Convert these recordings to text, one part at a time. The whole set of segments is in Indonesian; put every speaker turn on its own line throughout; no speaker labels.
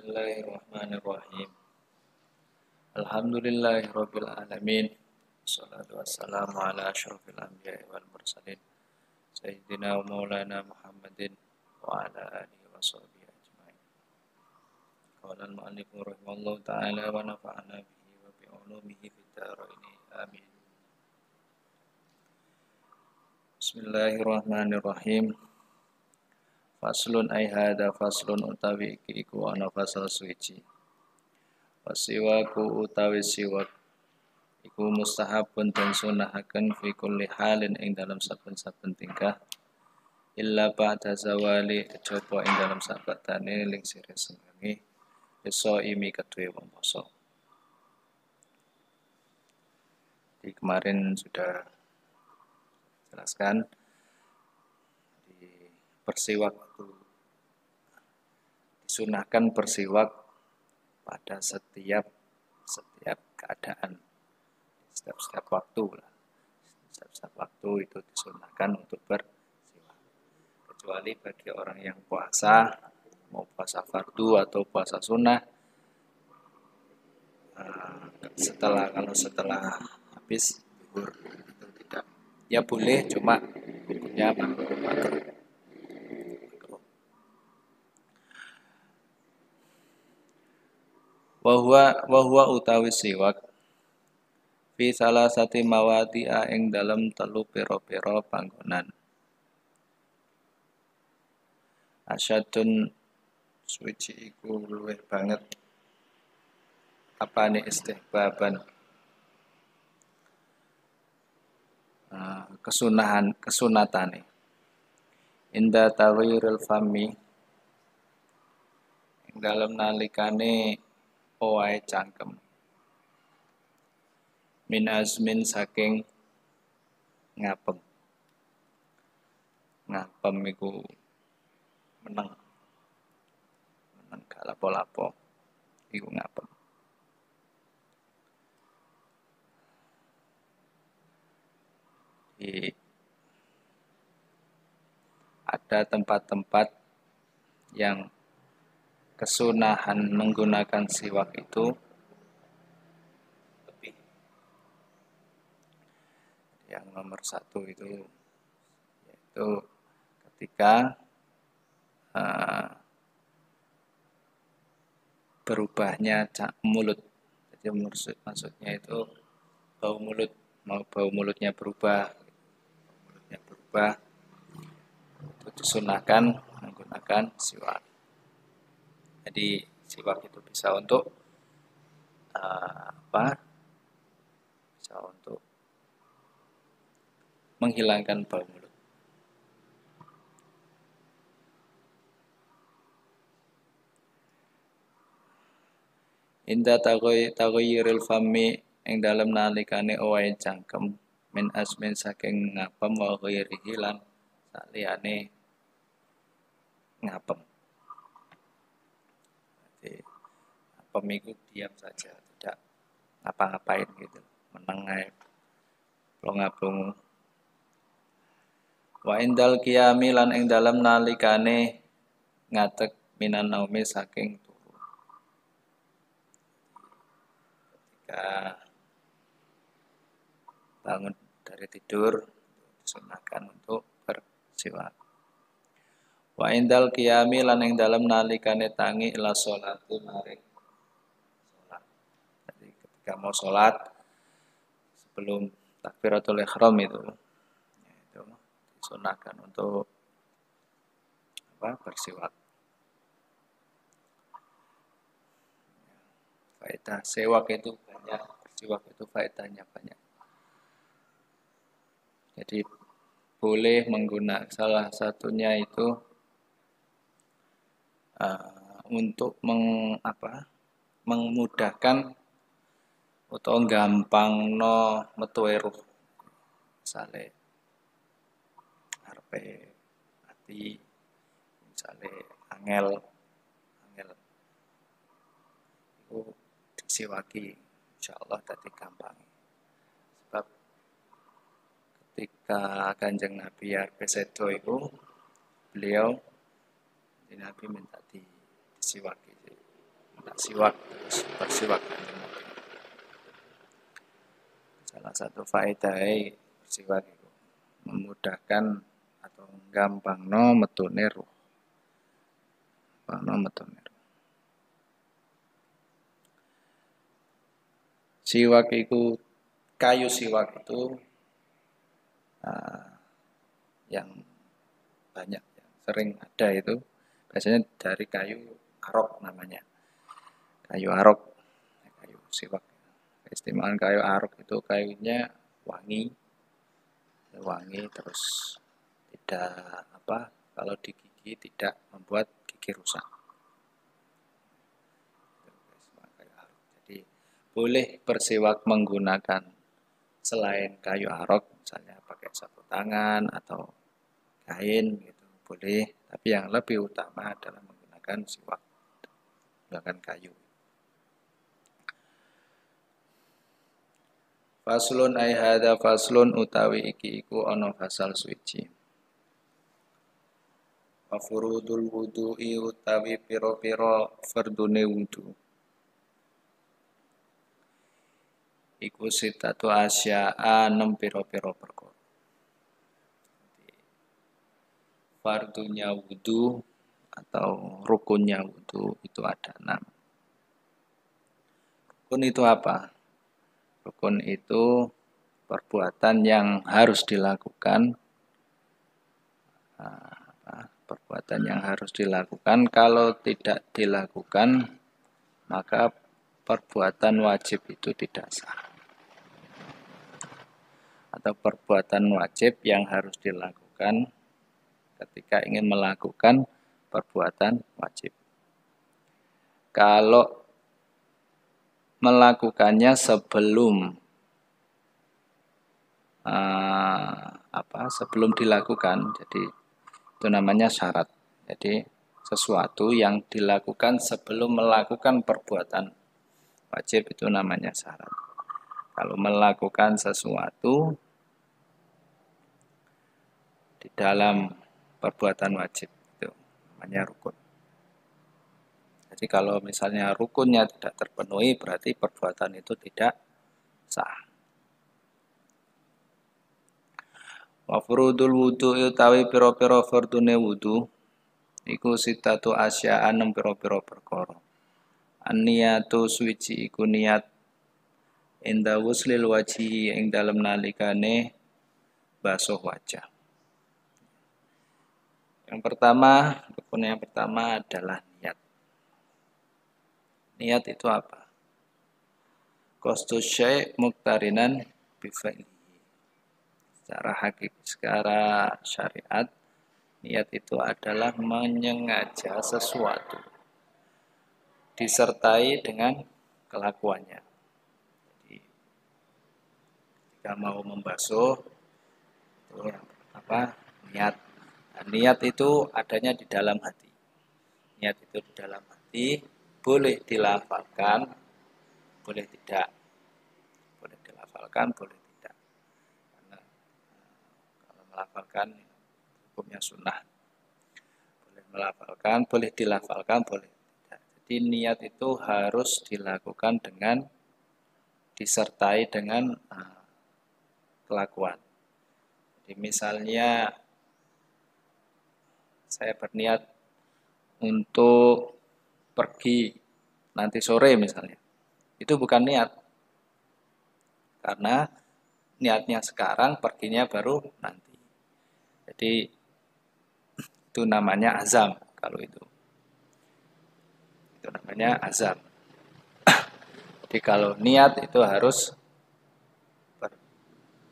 Bismillahirrahmanirrahim. Alhamdulillahirabbil alamin. Wassalatu wassalamu ala asyrofil anbiya'i wal mursalin. Sayyidina wa maulana Muhammadin wa ala alihi wa sahbihi ajma'in. Qala al-mu'allif rahimallahu ta'ala wa nafa'ana bihi wa bi ulumihi fid dharain. Amin. Bismillahirrahmanirrahim. Faslun ay hada faslun utawi iki iku ana fasal suci. Wasiwaku utawi siwak iku mustahabun dan sunahaken fi kulli halin ing dalam saben-saben tingkah illa ba'da zawali kejaba ing dalam sabatane ling sire sengenge iso imi kedue wong poso. Di kemarin sudah jelaskan di bersiwak itu disunahkan bersiwak pada setiap keadaan, setiap waktu lah. Setiap waktu itu disunahkan untuk bersiwak. Kecuali bagi orang yang puasa, mau puasa fardu atau puasa sunnah, kalau setelah habis zuhur itu tidak, ya boleh, cuma hukumnya makruh. Wahwa utawi siwak fi salasati mawadi'a ing dalem telu pira-pira panggonan. Asyadun suci iku luwih banget apane istihbaban, kesunatane. Inda tawiril fami ing dalem nalikane owahe cangkem. Min azmin saking ngapem. Ngapem iku meneng gak lapo-lapo iku ngapem. Ada tempat-tempat yang kesunahan menggunakan siwak itu lebih. Yang nomor satu itu yaitu ketika berubahnya mulut. Jadi maksudnya itu bau mulutnya berubah. Itu disunahkan menggunakan siwak. Jadi siwak itu bisa untuk bisa untuk menghilangkan bau mulut. Inda taghayyuril fami ing dalem nalikane owahe cangkem min asmin saking ngapem wa ghairihi lan saliyane ngapem. Jadi ngapem itu diam saja, tidak ngapa-ngapain gitu, meneng ae plong-plong. Wa indal qiyami lan ing dalem nalikane ngatek minan naumi saking turu. Ketika bangun dari tidur disunahkan untuk bersiwak. Wa indal qiyami lan ing dalem nalikane tangi ila sholati maring salat. Jadi ketika mau salat sebelum takbiratul ihram itu disunahkan untuk bersiwak. Faedah siwak itu banyak, bersiwak itu faedahnya banyak. Jadi boleh menggunakan, salah satunya itu untuk memudahkan atau gampang metu ruh. Misale arepe ati, misale angel itu disiwaki, insyaallah dadi gampang. Sebab ketika Kanjeng Nabi arepe sedo iku beliau Nabi minta disiwaki. siwak terus bersiwak. Salah satu faedah bersiwak itu memudahkan atau gampangno metune ruh. Siwak itu, kayu siwak itu yang banyak, yang sering ada itu biasanya dari kayu arok namanya. Kayu arok, kayu siwak. Keistimewaan kayu arok itu kayunya wangi terus tidak kalau digigit tidak membuat gigi rusak. Jadi boleh bersiwak menggunakan selain kayu arok, misalnya pakai sapu tangan atau kain gitu boleh, tapi yang lebih utama adalah menggunakan siwak, menggunakan kayu. Faslun ai hadza faslun utawi iki iku ana fasal suci. Wa furudul wudu'i utawi pira-pira fardune wudu. Iku sitatu asya'a 6 pira-pira perkara. Fardunya wudu atau rukunnya wudu itu ada 6. Rukun itu apa? Rukun itu perbuatan yang harus dilakukan. Perbuatan yang harus dilakukan, kalau tidak dilakukan maka perbuatan wajib itu tidak sah. Atau perbuatan wajib yang harus dilakukan ketika ingin melakukan perbuatan wajib. Kalau melakukannya sebelum sebelum dilakukan, jadi itu namanya syarat. Jadi sesuatu yang dilakukan sebelum melakukan perbuatan wajib itu namanya syarat. Kalau melakukan sesuatu di dalam perbuatan wajib itu namanya rukun. Jadi kalau misalnya rukunnya tidak terpenuhi berarti perbuatan itu tidak sah. Wa furudul wudu utawi pira-pira fardune wudu iku sitatu asya 6 pira-pira perkara. An-niyatu suci iku niat inda wuslil wajhi ing dalem nalikane basuh wajah. Yang pertama, rukun yang pertama adalah niat. Niat itu apa? Qasdu syai' muqtarinan bi fi'lihi. Secara syariat, niat itu adalah menyengaja sesuatu disertai dengan kelakuannya. Jadi, jika mau membasuh itu niat. Nah, niat itu adanya di dalam hati. Niat itu di dalam hati, boleh dilafalkan, boleh tidak. Boleh dilafalkan, boleh tidak. Karena kalau melafalkan hukumnya sunnah. Boleh melafalkan, boleh dilafalkan, boleh tidak. Jadi niat itu harus dilakukan dengan disertai dengan kelakuan. Jadi misalnya saya berniat untuk pergi nanti sore misalnya. Itu bukan niat. Karena niatnya sekarang, perginya baru nanti. Jadi itu namanya azam kalau itu. Itu namanya azam. Jadi kalau niat itu harus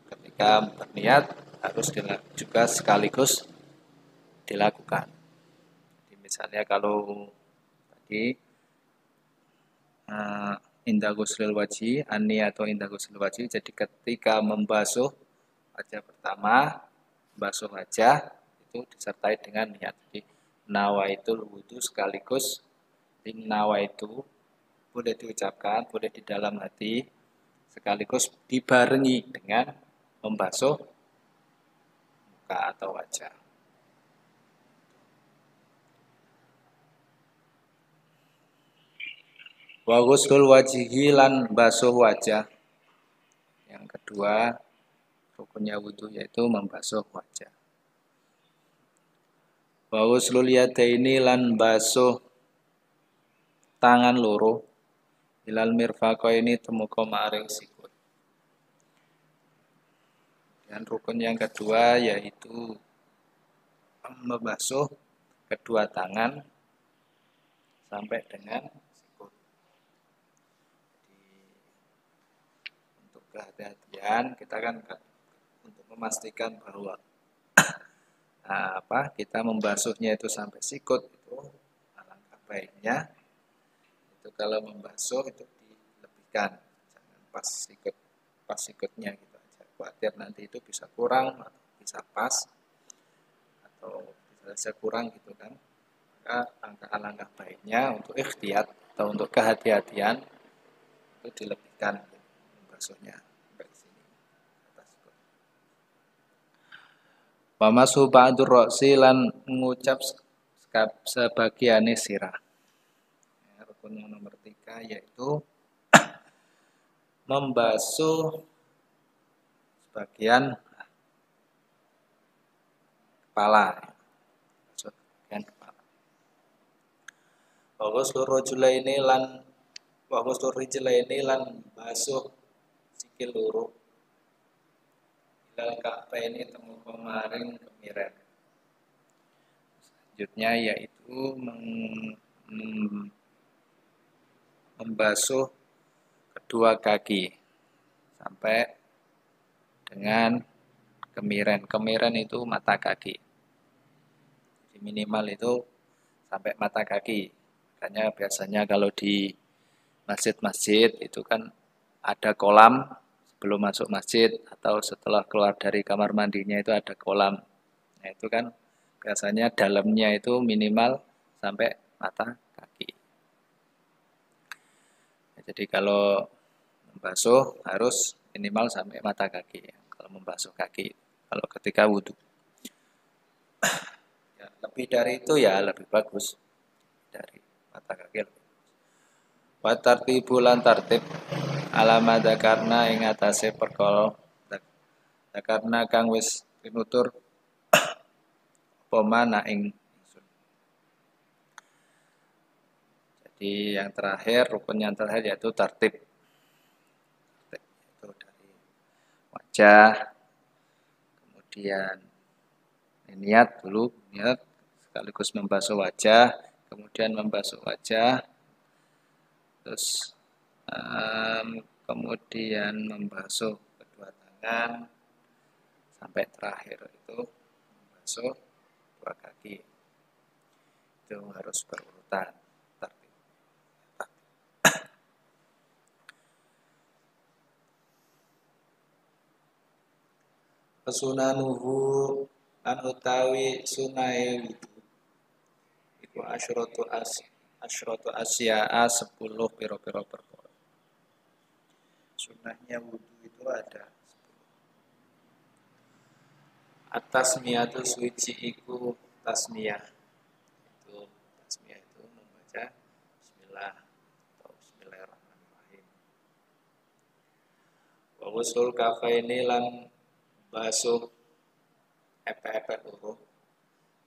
ketika berniat harus juga sekaligus dilakukan. Jadi misalnya kalau tadi indah ghuslil wajhi, atau indah ghuslil wajhi, jadi ketika membasuh wajah pertama, membasuh wajah itu disertai dengan niat. Jadi nawaitul wudu sekaligus nawaitu boleh diucapkan, boleh di dalam hati, sekaligus dibarengi dengan membasuh muka atau wajah. Wa ghuslul wajhi lan basuh wajah. Yang kedua rukunnya wudu yaitu membasuh wajah. Wa ghuslul yadaini lan basuh tangan loro ilal mirfaqaini temuka maring sikut. Dan rukun yang kedua yaitu membasuh kedua tangan sampai dengan sikut. Jadi, untuk kehati-hatian kita kan untuk memastikan bahwa kita membasuhnya itu sampai sikut, itu alangkah baiknya itu kalau membasuh itu dilebihkan, jangan pas sikutnya gitu aja. Khawatir nanti itu bisa kurang atau bisa pas atau bisa kurang gitu kan. Maka alangkah baiknya untuk ikhtiyat atau untuk kehati-hatian itu dilebihkan membasuhnya sampai sini atas sikut. Pamasu ba'dur roksi lan mengucap sebagiannya sirah. Ya, rukun yang nomor 3 yaitu membasuh sebagian kepala. Bagian kepala. Wa ghuslu rijlaini lan basuh sikil loro. Ilal ka'baini temu kemarin kemiren. Selanjutnya yaitu membasuh kedua kaki sampai dengan kemiren. Kemiren itu mata kaki. Jadi minimal itu sampai mata kaki. Makanya biasanya kalau di masjid-masjid itu kan ada kolam sebelum masuk masjid atau setelah keluar dari kamar mandinya itu ada kolam. Nah itu kan biasanya dalamnya itu minimal sampai mata kaki. Jadi kalau membasuh harus minimal sampai mata kaki. Kalau membasuh kaki, kalau ketika wudhu. Ya, lebih dari itu ya lebih bagus. Dari mata kaki lebih bagus. Wa tartibu lan tartib alama dzakarna ing atase perkara dzakarna kang wis pinutur apa mana ing. Jadi yang terakhir, rukun yang terakhir yaitu tartib. Itu dari wajah, kemudian niat dulu, niat sekaligus membasuh wajah, kemudian membasuh wajah, terus kemudian membasuh kedua tangan, sampai terakhir itu membasuh dua kaki. Itu harus berurutan. Pesunanuhu an utawi sunai wudu iku asyratu asya'a 10 pira-pira perkara. Sunahnya wudu itu ada 10. At-tasmiyatu suci iku tasmiyah. Tasmiyah itu membaca bismillah atau bismillahirrahmanirrahim. Wa ghusl kafaini lan basuh epek-epek loro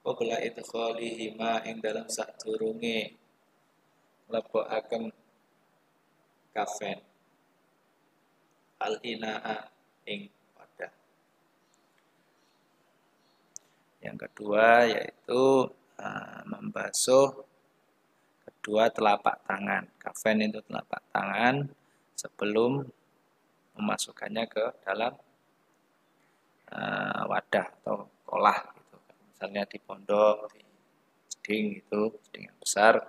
qabla idkhalihima ing dalam sadurunge lebokaken kafen al-inaa ing wadah. Yang kedua yaitu membasuh kedua telapak tangan. Kafen itu telapak tangan sebelum memasukkannya ke dalam wadah atau kolah gitu. Misalnya di pondok, di jeding itu, jeding yang besar,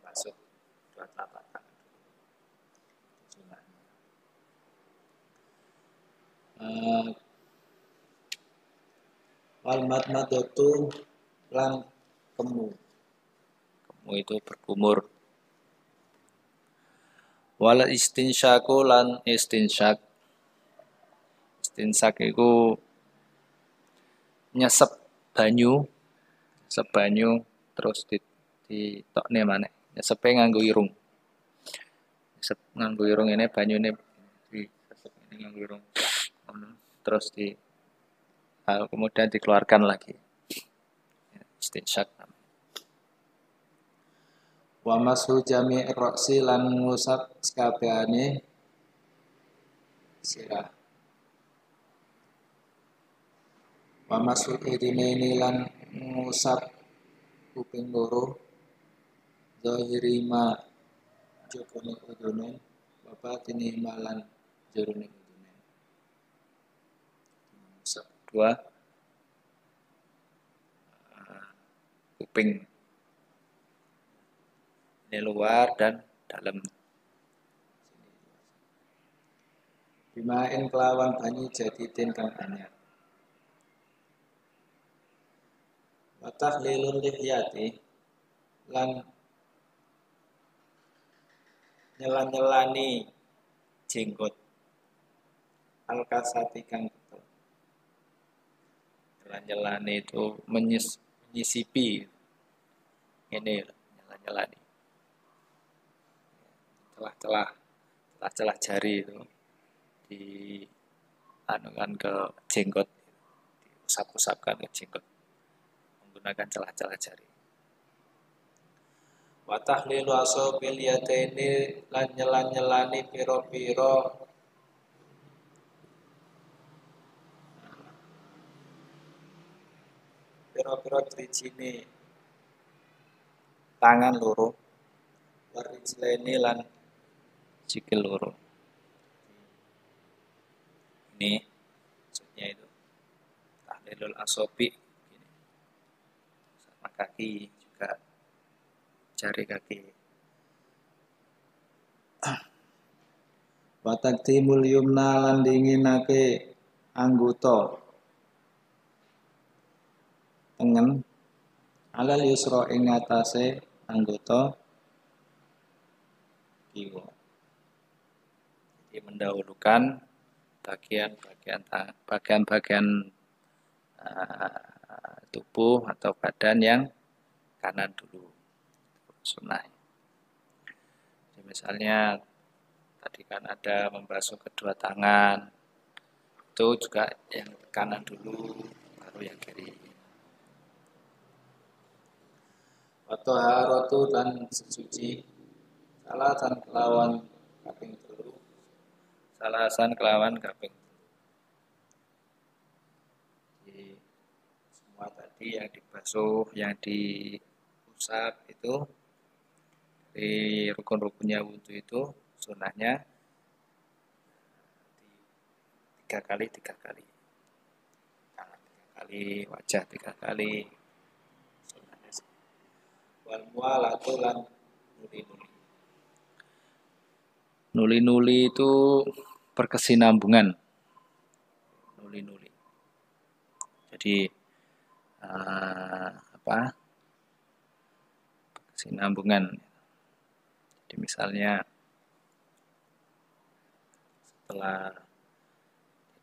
masuk dua telapak tangan. Wal madmadatu lan kemu. Kemu itu berkumur. Wal istinsyaku lan istinsyak. Istinsak itu nyesep banyu terus ditokne maneh. Nyesepe nganggo irung. nganggo irung ini banyune disesep ini nganggo irung. Terus kemudian dikeluarkan lagi. Istinsyak.
Wa mashu jami' ra'si lan ngusap sekabehane sirah. Wa mashu idinaini lan ngusap kuping loro zahiri ma jokone udune wa batini malan jerone udune.
Ngusap dua kuping. Ini luar dan dalam.
Bimain kelawan banyu jadidin kang anyar. Wa tahlilul lihyati lan nyelan-nyelani jenggot al-kasati kang betul.
Nyelan-nyelani itu menyisipi. Ini nyelan-nyelani. Celah-celah jari itu dianukan ke jenggot, diusap-usapkan ke jenggot menggunakan celah-celah jari.
Wa tahlilu asabil yadaini lan nyelan-nyelani pira-pira drijine tangan loro warijleni lan
Sikil loro. Ini maksudnya itu tahlilul asobi ini. Sama kaki juga, jari kaki.
wa taqdimul yumna lan dinginake anggota tengen alal yusra ing atase anggota kiwa.
Jadi mendahulukan bagian-bagian tubuh atau badan yang kanan dulu. Sunnah. Jadi misalnya tadi kan ada membasuh kedua tangan, itu juga yang kanan dulu, baru yang kiri.
Wa taharatu lan sesuci salatan kelawan kaping 3.
Salasan kelawan kaping. Jadi semua tadi yang dibasuh, yang diusap itu di rukun-rukunnya wudhu itu sunahnya 3 kali. Tangan 3 kali, wajah 3 kali. Sunahnya.
Wal mualatu lan nuli-nuli.
Nuli-nuli itu berkesinambungan. Nuli-nuli. Jadi berkesinambungan. Jadi misalnya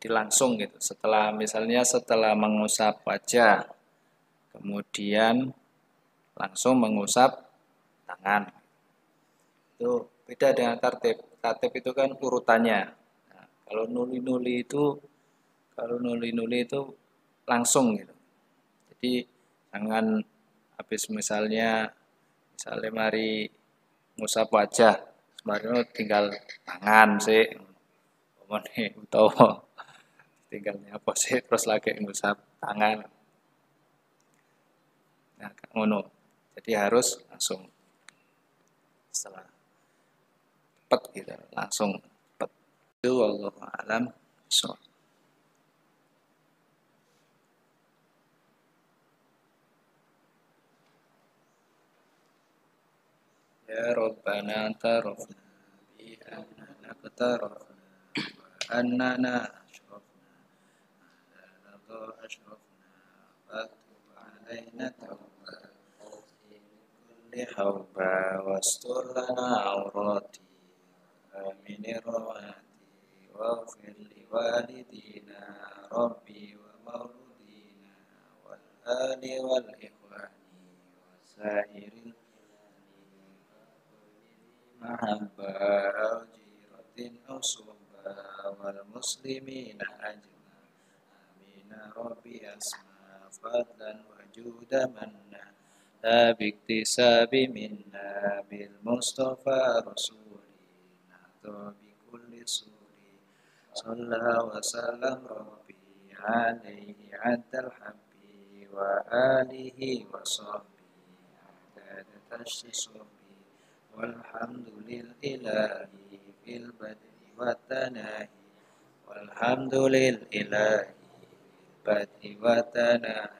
langsung gitu. Setelah mengusap wajah, kemudian langsung mengusap tangan. Itu beda dengan tartib. Tartib itu kan urutannya. Nah, kalau nuli-nuli itu langsung gitu. Jadi jangan habis misalnya mari ngusap wajah, sebenarnya tinggal tangan sih. Utawa tinggal nyapa sih terus lagi ngusap tangan. Nah, ngono. Jadi harus langsung setelah cepat gitu, langsung cepat. Itu wallahu a'lam bishawab. Ya Rabbana tarafna bi annana qatarafna wa annana ashrafna ala ashrafna fatub alaina tawba kulli hawba wastur lana awrati amini rawati waghfir li walidina rabbi wa mauludina wal ali wal ikhwani wa sahiril محبة أو جيرة أو صحبة والمسلمين أجمع آمين ربي أسمع فضلا وجود منا لا باكتساب منا بالمصطفى رسولي نهضى بكل سوري صلى وسلم ربي عليه عد الحب وآله وصحبه عدد تشصبي والحمد لله في البدء والتناهي والحمد لله في البدء والتناهي